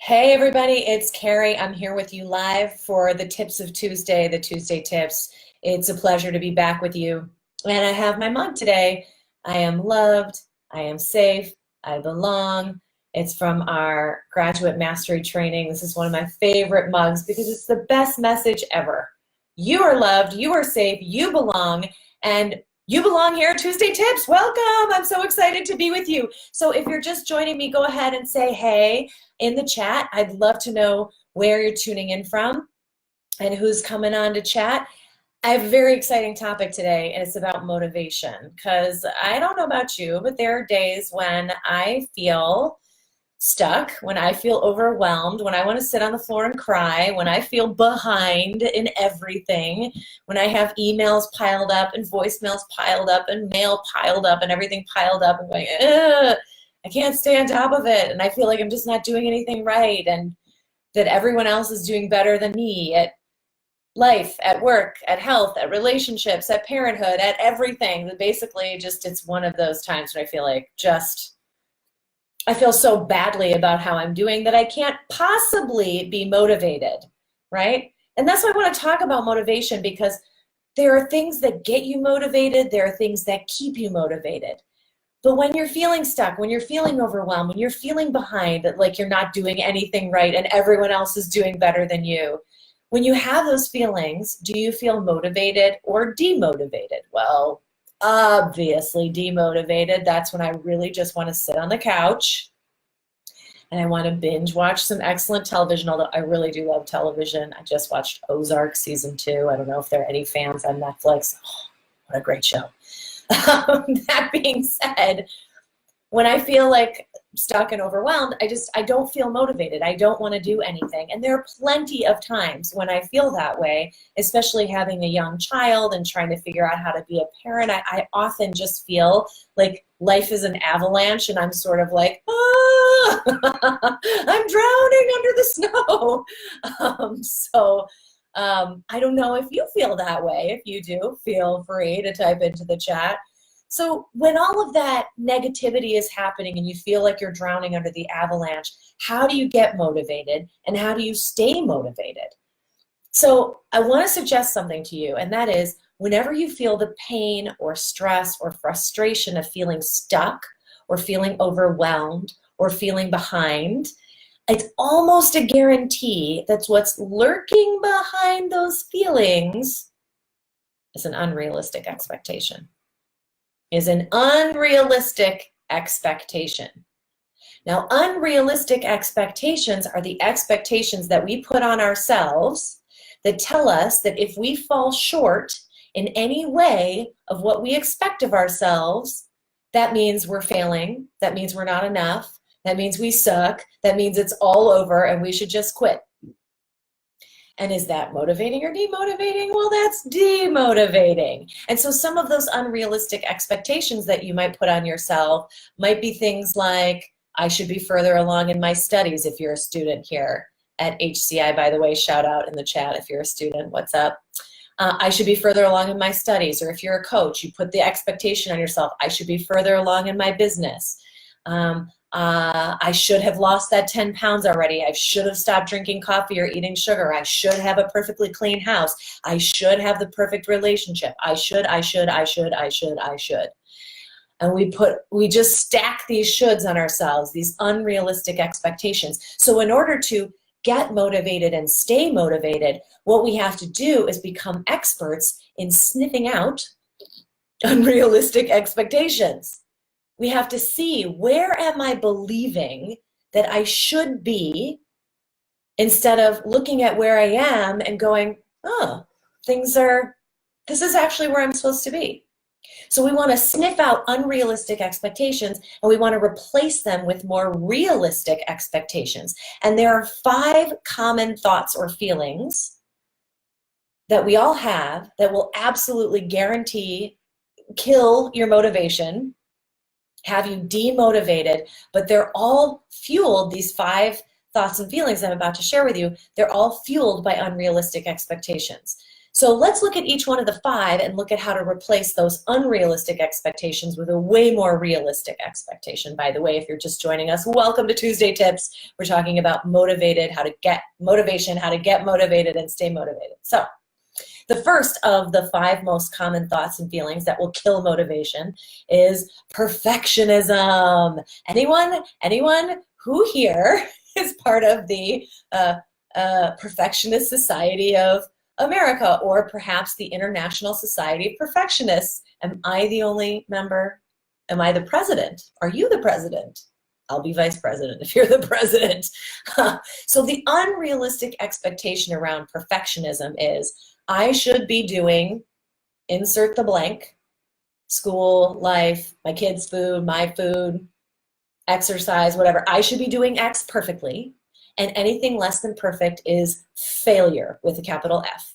Hey everybody, it's Carey. I'm here with you live for the Tips of Tuesday, the Tuesday Tips. It's a pleasure to be back with you. And I have my mug today. I am loved, I am safe, I belong. It's from our graduate mastery training. This is one of my favorite mugs because it's the best message ever. You are loved, you are safe, you belong, and you belong here at Tuesday Tips. Welcome. I'm so excited to be with you. So if you're just joining me, go ahead and say hey in the chat. I'd love to know where you're tuning in from and who's coming on to chat. I have a very exciting topic today, and it's about motivation, because I don't know about you, but there are days when I feel stuck, when I feel overwhelmed, when I want to sit on the floor and cry, when I feel behind in everything, when I have emails piled up and voicemails piled up and mail piled up and everything piled up and going, ugh, I can't stay on top of it, and I feel like I'm just not doing anything right, and that everyone else is doing better than me at life, at work, at health, at relationships, at parenthood, at everything. That basically just, it's one of those times when I feel like I feel so badly about how I'm doing that I can't possibly be motivated, right? And that's why I want to talk about motivation, because there are things that get you motivated, there are things that keep you motivated. But when you're feeling stuck, when you're feeling overwhelmed, when you're feeling behind, like you're not doing anything right and everyone else is doing better than you, when you have those feelings, do you feel motivated or demotivated? Well, obviously demotivated. That's when I really just want to sit on the couch and I want to binge watch some excellent television, although I really do love television. I just watched Ozark season 2. I don't know if there are any fans on Netflix. Oh, what a great show. That being said, when I feel like stuck and overwhelmed, I don't feel motivated. I don't want to do anything. And there are plenty of times when I feel that way, especially having a young child and trying to figure out how to be a parent. I often just feel like life is an avalanche and I'm sort of like, ah, I'm drowning under the snow. I don't know if you feel that way. If you do, feel free to type into the chat. So when all of that negativity is happening and you feel like you're drowning under the avalanche, how do you get motivated and how do you stay motivated? So I want to suggest something to you, and that is whenever you feel the pain or stress or frustration of feeling stuck or feeling overwhelmed or feeling behind, it's almost a guarantee that what's lurking behind those feelings is an unrealistic expectation. Now, unrealistic expectations are the expectations that we put on ourselves that tell us that if we fall short in any way of what we expect of ourselves, that means we're failing, that means we're not enough, that means we suck, that means it's all over and we should just quit. And is that motivating or demotivating? Well, that's demotivating. And so some of those unrealistic expectations that you might put on yourself might be things like, I should be further along in my studies if you're a student here at HCI. By the way, shout out in the chat if you're a student. What's up? I should be further along in my studies. Or if you're a coach, you put the expectation on yourself, I should be further along in my business. I should have lost that 10 pounds already. I should have stopped drinking coffee or eating sugar. I should have a perfectly clean house. I should have the perfect relationship. I should. And we just stack these shoulds on ourselves, these unrealistic expectations. So in order to get motivated and stay motivated, what we have to do is become experts in sniffing out unrealistic expectations. We have to see, where am I believing that I should be, instead of looking at where I am and going, oh, this is actually where I'm supposed to be. So we want to sniff out unrealistic expectations and we want to replace them with more realistic expectations. And there are 5 common thoughts or feelings that we all have that will absolutely guarantee kill your motivation, have you demotivated, but they're all fueled, these 5 thoughts and feelings I'm about to share with you, they're all fueled by unrealistic expectations. So let's look at each one of the 5 and look at how to replace those unrealistic expectations with a way more realistic expectation. By the way, if you're just joining us, welcome to Tuesday Tips. We're talking about motivated, how to get motivation, how to get motivated and stay motivated. So the first of the 5 most common thoughts and feelings that will kill motivation is perfectionism. Anyone who here is part of the Perfectionist Society of America, or perhaps the International Society of Perfectionists? Am I the only member? Am I the president? Are you the president? I'll be vice president if you're the president. So the unrealistic expectation around perfectionism is I should be doing, insert the blank, school, life, my kids' food, my food, exercise, whatever. I should be doing X perfectly, and anything less than perfect is failure with a capital F.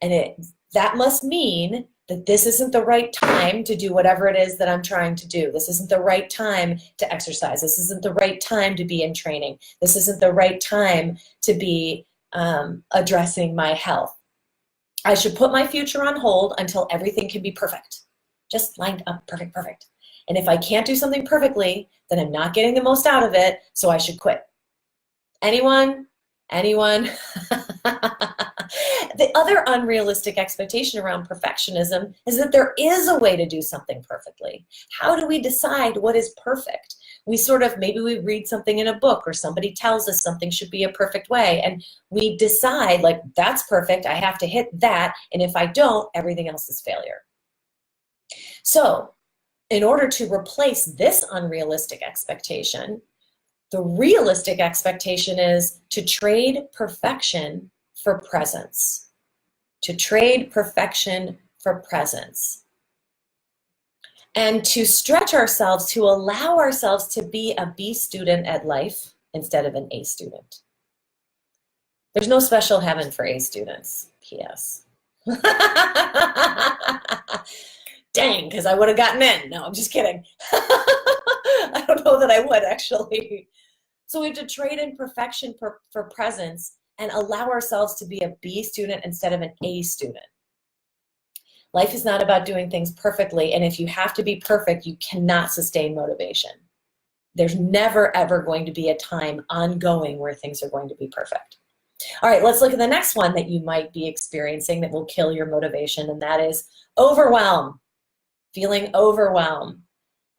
And that must mean that this isn't the right time to do whatever it is that I'm trying to do. This isn't the right time to exercise. This isn't the right time to be in training. This isn't the right time to be addressing my health. I should put my future on hold until everything can be perfect. Just lined up, perfect. And if I can't do something perfectly, then I'm not getting the most out of it, so I should quit. Anyone? The other unrealistic expectation around perfectionism is that there is a way to do something perfectly. How do we decide what is perfect? Maybe we read something in a book, or somebody tells us something should be a perfect way, and we decide, like, that's perfect, I have to hit that, and if I don't, everything else is failure. So in order to replace this unrealistic expectation, the realistic expectation is to trade perfection for presence. To trade perfection for presence. And to stretch ourselves, to allow ourselves to be a B student at life instead of an A student. There's no special heaven for A students, P.S. Dang, because I would have gotten in. No, I'm just kidding. I don't know that I would, actually. So we have to trade in perfection for presence and allow ourselves to be a B student instead of an A student. Life is not about doing things perfectly, and if you have to be perfect, you cannot sustain motivation. There's never, ever going to be a time ongoing where things are going to be perfect. All right, let's look at the next one that you might be experiencing that will kill your motivation, and that is overwhelm. Feeling overwhelmed.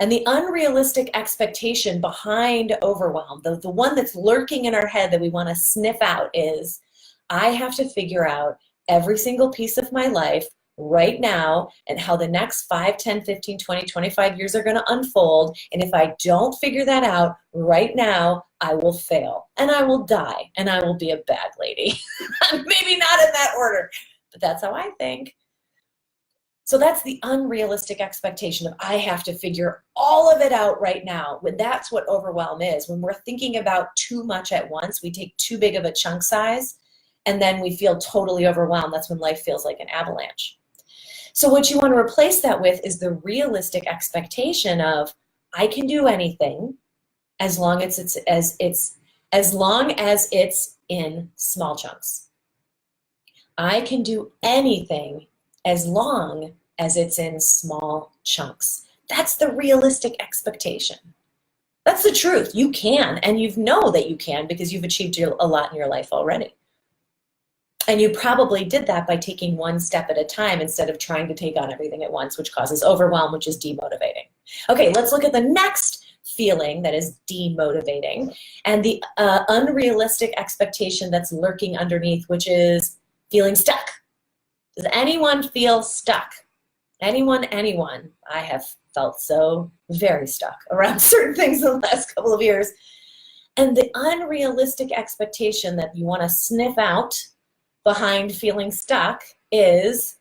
And the unrealistic expectation behind overwhelm, the one that's lurking in our head that we want to sniff out, is I have to figure out every single piece of my life right now and how the next 5, 10, 15, 20, 25 years are going to unfold. And if I don't figure that out right now, I will fail and I will die and I will be a bad lady. Maybe not in that order, but that's how I think. So that's the unrealistic expectation of I have to figure all of it out right now. When that's what overwhelm is. When we're thinking about too much at once, we take too big of a chunk size and then we feel totally overwhelmed. That's when life feels like an avalanche. So what you want to replace that with is the realistic expectation of I can do anything as long as it's in small chunks. I can do anything as long as it's in small chunks. That's the realistic expectation. That's the truth. You can, and you know that you can because you've achieved a lot in your life already. And you probably did that by taking one step at a time instead of trying to take on everything at once, which causes overwhelm, which is demotivating. Okay, let's look at the next feeling that is demotivating and the unrealistic expectation that's lurking underneath, which is feeling stuck. Does anyone feel stuck? Anyone? I have felt so very stuck around certain things in the last couple of years. And the unrealistic expectation that you want to sniff out behind feeling stuck is,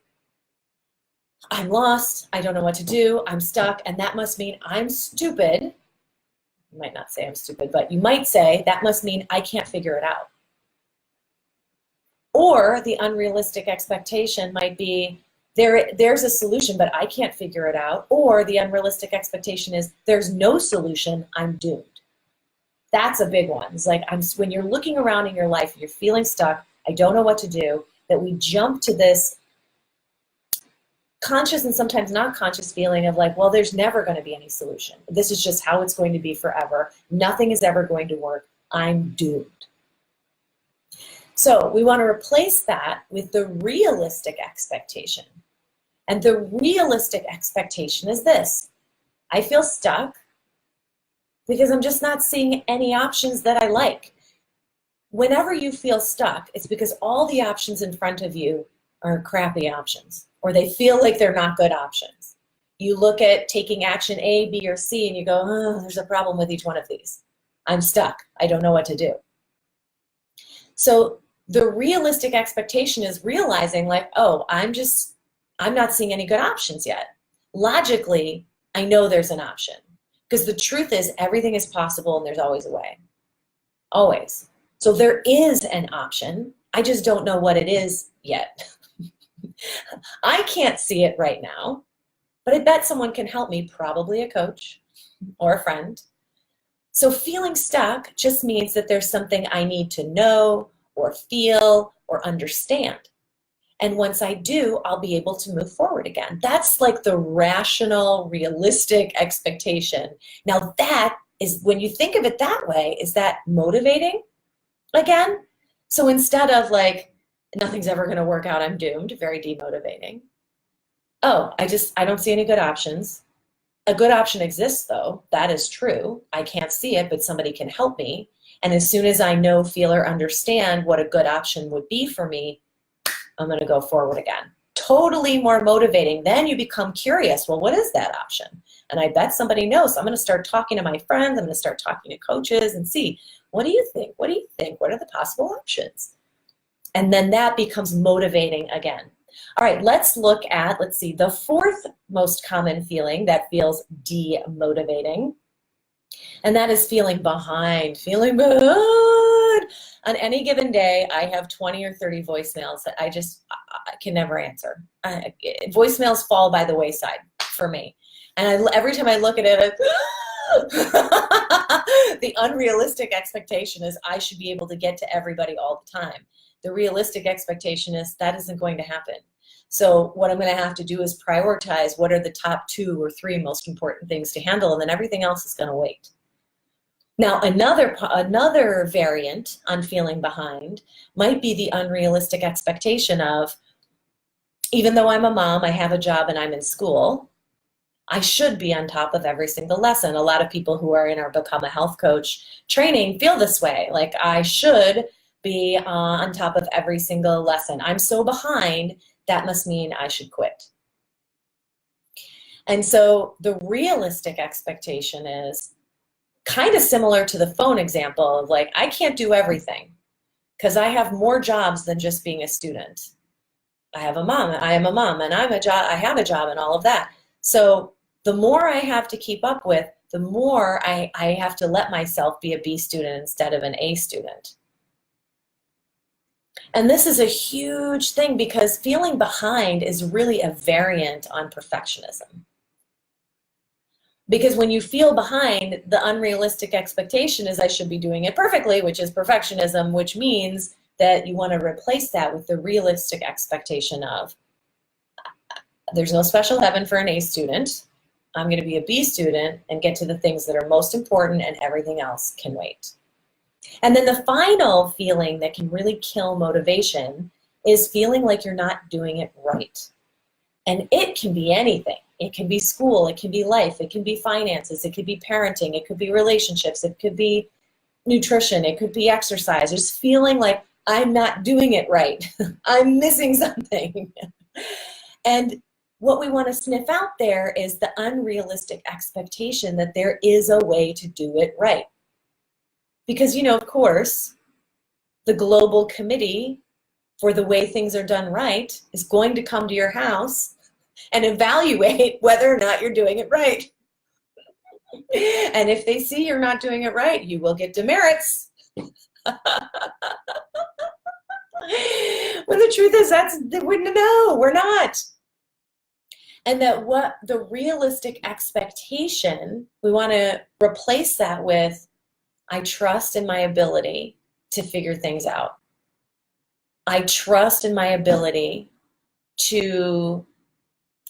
I'm lost, I don't know what to do, I'm stuck, and that must mean I'm stupid. You might not say I'm stupid, but you might say that must mean I can't figure it out. Or the unrealistic expectation might be, there's a solution, but I can't figure it out. Or the unrealistic expectation is, there's no solution, I'm doomed. That's a big one. It's like when you're looking around in your life, you're feeling stuck, I don't know what to do, that we jump to this conscious and sometimes not conscious feeling of like, well, there's never going to be any solution. This is just how it's going to be forever. Nothing is ever going to work. I'm doomed. So we want to replace that with the realistic expectation. And the realistic expectation is this: I feel stuck because I'm just not seeing any options that I like. Whenever you feel stuck, it's because all the options in front of you are crappy options, or they feel like they're not good options. You look at taking action A, B, or C, and you go, oh, there's a problem with each one of these. I'm stuck. I don't know what to do. So the realistic expectation is realizing like, oh, I'm not seeing any good options yet. Logically, I know there's an option, because the truth is everything is possible and there's always a way. Always. So there is an option. I just don't know what it is yet. I can't see it right now, but I bet someone can help me, probably a coach or a friend. So feeling stuck just means that there's something I need to know or feel or understand. And once I do, I'll be able to move forward again. That's like the rational, realistic expectation. Now that is, when you think of it that way, is that motivating again? So instead of like, nothing's ever going to work out, I'm doomed, very demotivating. Oh, I don't see any good options. A good option exists though, that is true. I can't see it, but somebody can help me. And as soon as I know, feel, or understand what a good option would be for me, I'm going to go forward again. Totally more motivating. Then you become curious. Well, what is that option? And I bet somebody knows. So I'm going to start talking to my friends. I'm going to start talking to coaches and see, what do you think? What do you think? What are the possible options? And then that becomes motivating again. All right, let's look at, the fourth most common feeling that feels demotivating. And that is feeling behind, On any given day, I have 20 or 30 voicemails that I can never answer. Voicemails fall by the wayside for me. And every time I look at it, the unrealistic expectation is I should be able to get to everybody all the time. The realistic expectation is that isn't going to happen. So what I'm going to have to do is prioritize what are the top 2 or 3 most important things to handle, and then everything else is going to wait. Now, another variant on feeling behind might be the unrealistic expectation of, even though I'm a mom, I have a job, and I'm in school, I should be on top of every single lesson. A lot of people who are in our Become a Health Coach training feel this way, like I should be on top of every single lesson. I'm so behind, that must mean I should quit. And so the realistic expectation is kind of similar to the phone example of like, I can't do everything because I have more jobs than just being a student. I am a mom, and I have a job and all of that. So the more I have to keep up with, the more I have to let myself be a B student instead of an A student. And this is a huge thing because feeling behind is really a variant on perfectionism. Because when you feel behind, the unrealistic expectation is I should be doing it perfectly, which is perfectionism, which means that you want to replace that with the realistic expectation of there's no special heaven for an A student. I'm going to be a B student and get to the things that are most important, and everything else can wait. And then the final feeling that can really kill motivation is feeling like you're not doing it right. And it can be anything. It can be school, it can be life, it can be finances, it could be parenting, it could be relationships, it could be nutrition, it could be exercise. Just feeling like I'm not doing it right. I'm missing something. And what we want to sniff out there is the unrealistic expectation that there is a way to do it right. Because, of course, the global committee for the way things are done right is going to come to your house and evaluate whether or not you're doing it right. And if they see you're not doing it right, you will get demerits. When the truth is no, we're not. And that what the realistic expectation, we want to replace that with, I trust in my ability to figure things out. I trust in my ability to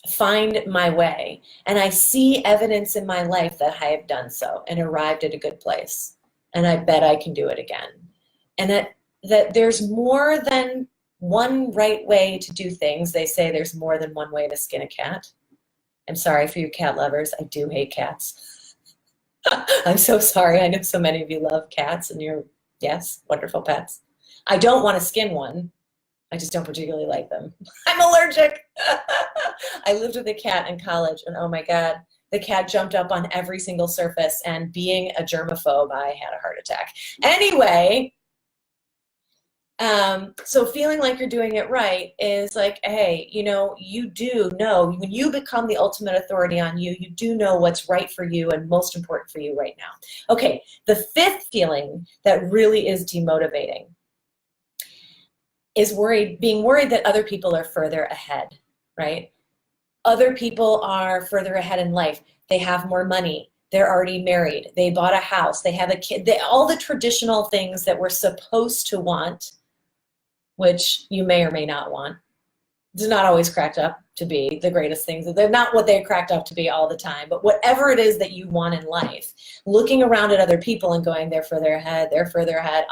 find my way. And I see evidence in my life that I have done so and arrived at a good place. And I bet I can do it again. And that there's more than one right way to do things. They say there's more than one way to skin a cat. I'm sorry for you cat lovers. I do hate cats. I'm so sorry. I know so many of you love cats and you're, yes, wonderful pets. I don't want to skin one. I just don't particularly like them. I'm allergic. I lived with a cat in college, and oh my God, the cat jumped up on every single surface, and being a germaphobe, I had a heart attack. Anyway, so feeling like you're doing it right is like, hey, you know, you do know, when you become the ultimate authority on you, you do know what's right for you and most important for you right now. Okay, the fifth feeling that really is demotivating is being worried that other people are further ahead, right? Other people are further ahead in life. They have more money. They're already married. They bought a house. They have a kid. All the traditional things that we're supposed to want, which you may or may not want. It's not always cracked up to be the greatest things. They're not what they're cracked up to be all the time, but whatever it is that you want in life, looking around at other people and going, they're further ahead,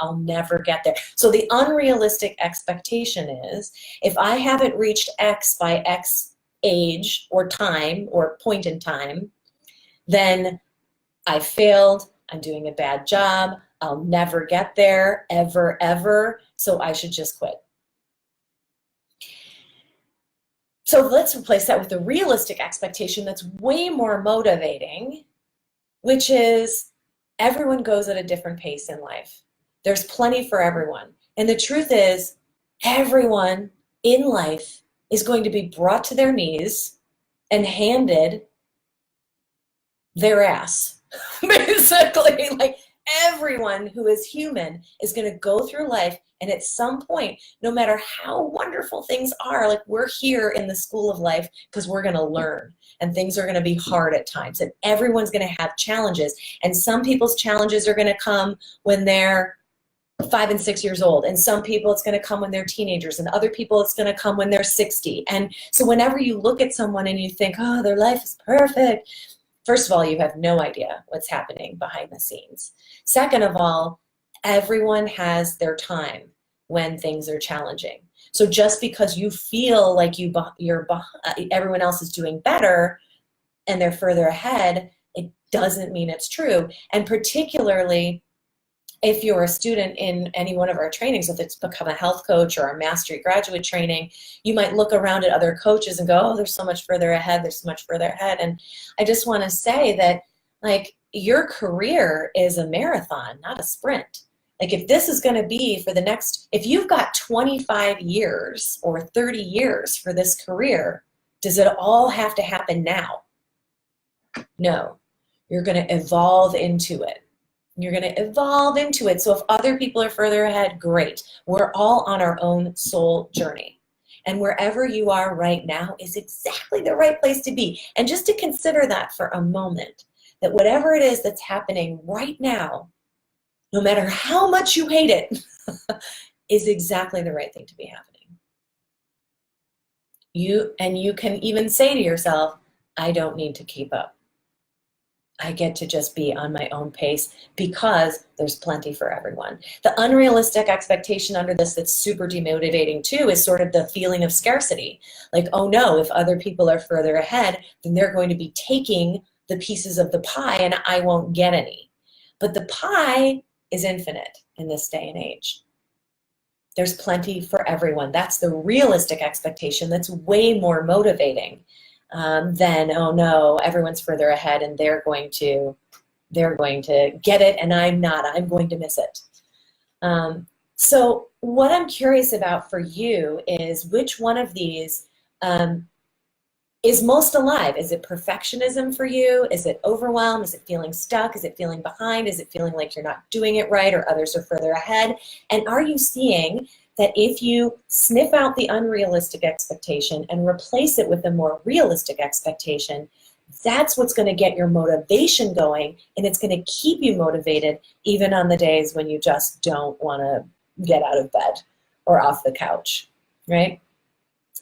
I'll never get there. So the unrealistic expectation is, if I haven't reached X by X age or time or point in time, then I failed, I'm doing a bad job, I'll never get there, ever, so I should just quit. So let's replace that with a realistic expectation that's way more motivating, which is everyone goes at a different pace in life. There's plenty for everyone. And the truth is, everyone in life is going to be brought to their knees and handed their ass. Basically, like, everyone who is human is going to go through life, and at some point, no matter how wonderful things are, like, we're here in the school of life because we're going to learn, and things are going to be hard at times, and everyone's going to have challenges, and some people's challenges are going to come when they're 5 and 6 years old, and some people it's going to come when they're teenagers, and other people it's going to come when they're 60. And so whenever you look at someone and you think, oh, their life is perfect, first of all, you have no idea what's happening behind the scenes. Second of all, everyone has their time when things are challenging. So just because you feel like everyone else is doing better and they're further ahead, it doesn't mean it's true. And particularly if you're a student in any one of our trainings, if it's become a health coach or a mastery graduate training, you might look around at other coaches and go, oh, they're so much further ahead, they're so much further ahead. And I just want to say that, like, your career is a marathon, not a sprint. Like, if this is going to be for the next, if you've got 25 years or 30 years for this career, does it all have to happen now? No, you're going to evolve into it. You're going to evolve into it. So if other people are further ahead, great. We're all on our own soul journey. And wherever you are right now is exactly the right place to be. And just to consider that for a moment, that whatever it is that's happening right now, no matter how much you hate it, is exactly the right thing to be happening. You can even say to yourself, I don't need to keep up. I get to just be on my own pace because there's plenty for everyone. The unrealistic expectation under this that's super demotivating too is sort of the feeling of scarcity. Like, oh no, if other people are further ahead, then they're going to be taking the pieces of the pie and I won't get any. But the pie is infinite in this day and age. There's plenty for everyone. That's the realistic expectation that's way more motivating. Then, oh no, everyone's further ahead and they're going to get it and I'm not. I'm going to miss it. So what I'm curious about for you is, which one of these is most alive? Is it perfectionism for you? Is it overwhelm? Is it feeling stuck? Is it feeling behind? Is it feeling like you're not doing it right or others are further ahead? And are you seeing that if you sniff out the unrealistic expectation and replace it with a more realistic expectation, that's what's going to get your motivation going, and it's going to keep you motivated even on the days when you just don't want to get out of bed, or off the couch, right?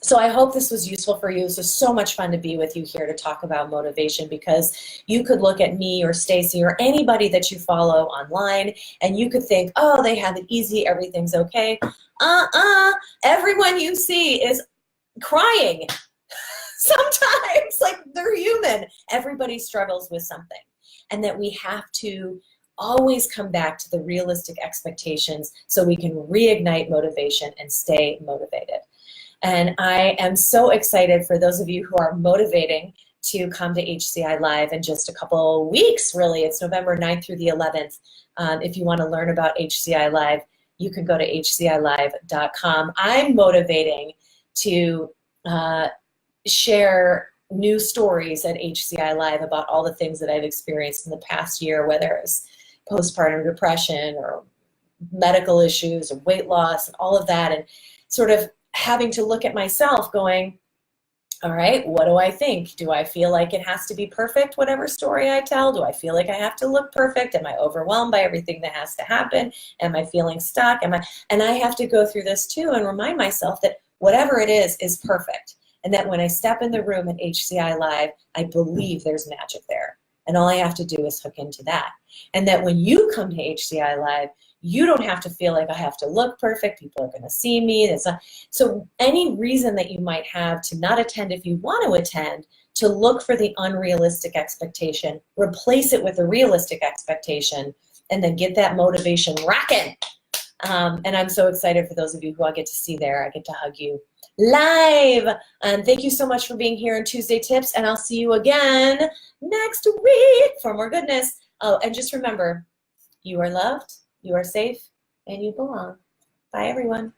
So I hope this was useful for you. This was so much fun to be with you here to talk about motivation, because you could look at me or Stacy or anybody that you follow online and you could think, oh, they have it easy, everything's okay. Everyone you see is crying sometimes, like they're human. Everybody struggles with something, and that we have to always come back to the realistic expectations so we can reignite motivation and stay motivated. And I am so excited for those of you who are motivating to come to HCI Live in just a couple weeks, really. It's November 9th through the 11th. If you want to learn about HCI Live, you can go to hcilive.com. I'm motivating to share new stories at HCI Live about all the things that I've experienced in the past year, whether it's postpartum depression or medical issues or weight loss and all of that, and sort of having to look at myself going, all right, what do I think? Do I feel like it has to be perfect, whatever story I tell? Do I feel like I have to look perfect? Am I overwhelmed by everything that has to happen? Am I feeling stuck? And I have to go through this too and remind myself that whatever it is perfect. And that when I step in the room at HCI Live, I believe there's magic there. And all I have to do is hook into that. And that when you come to HCI Live, you don't have to feel like I have to look perfect. People are going to see me. That's not. So any reason that you might have to not attend if you want to attend, to look for the unrealistic expectation, replace it with a realistic expectation, and then get that motivation rocking. And I'm so excited for those of you who I get to see there. I get to hug you live. Thank you so much for being here on Tuesday Tips, and I'll see you again next week for more goodness. Oh, and just remember, you are loved, you are safe, and you belong. Bye, everyone.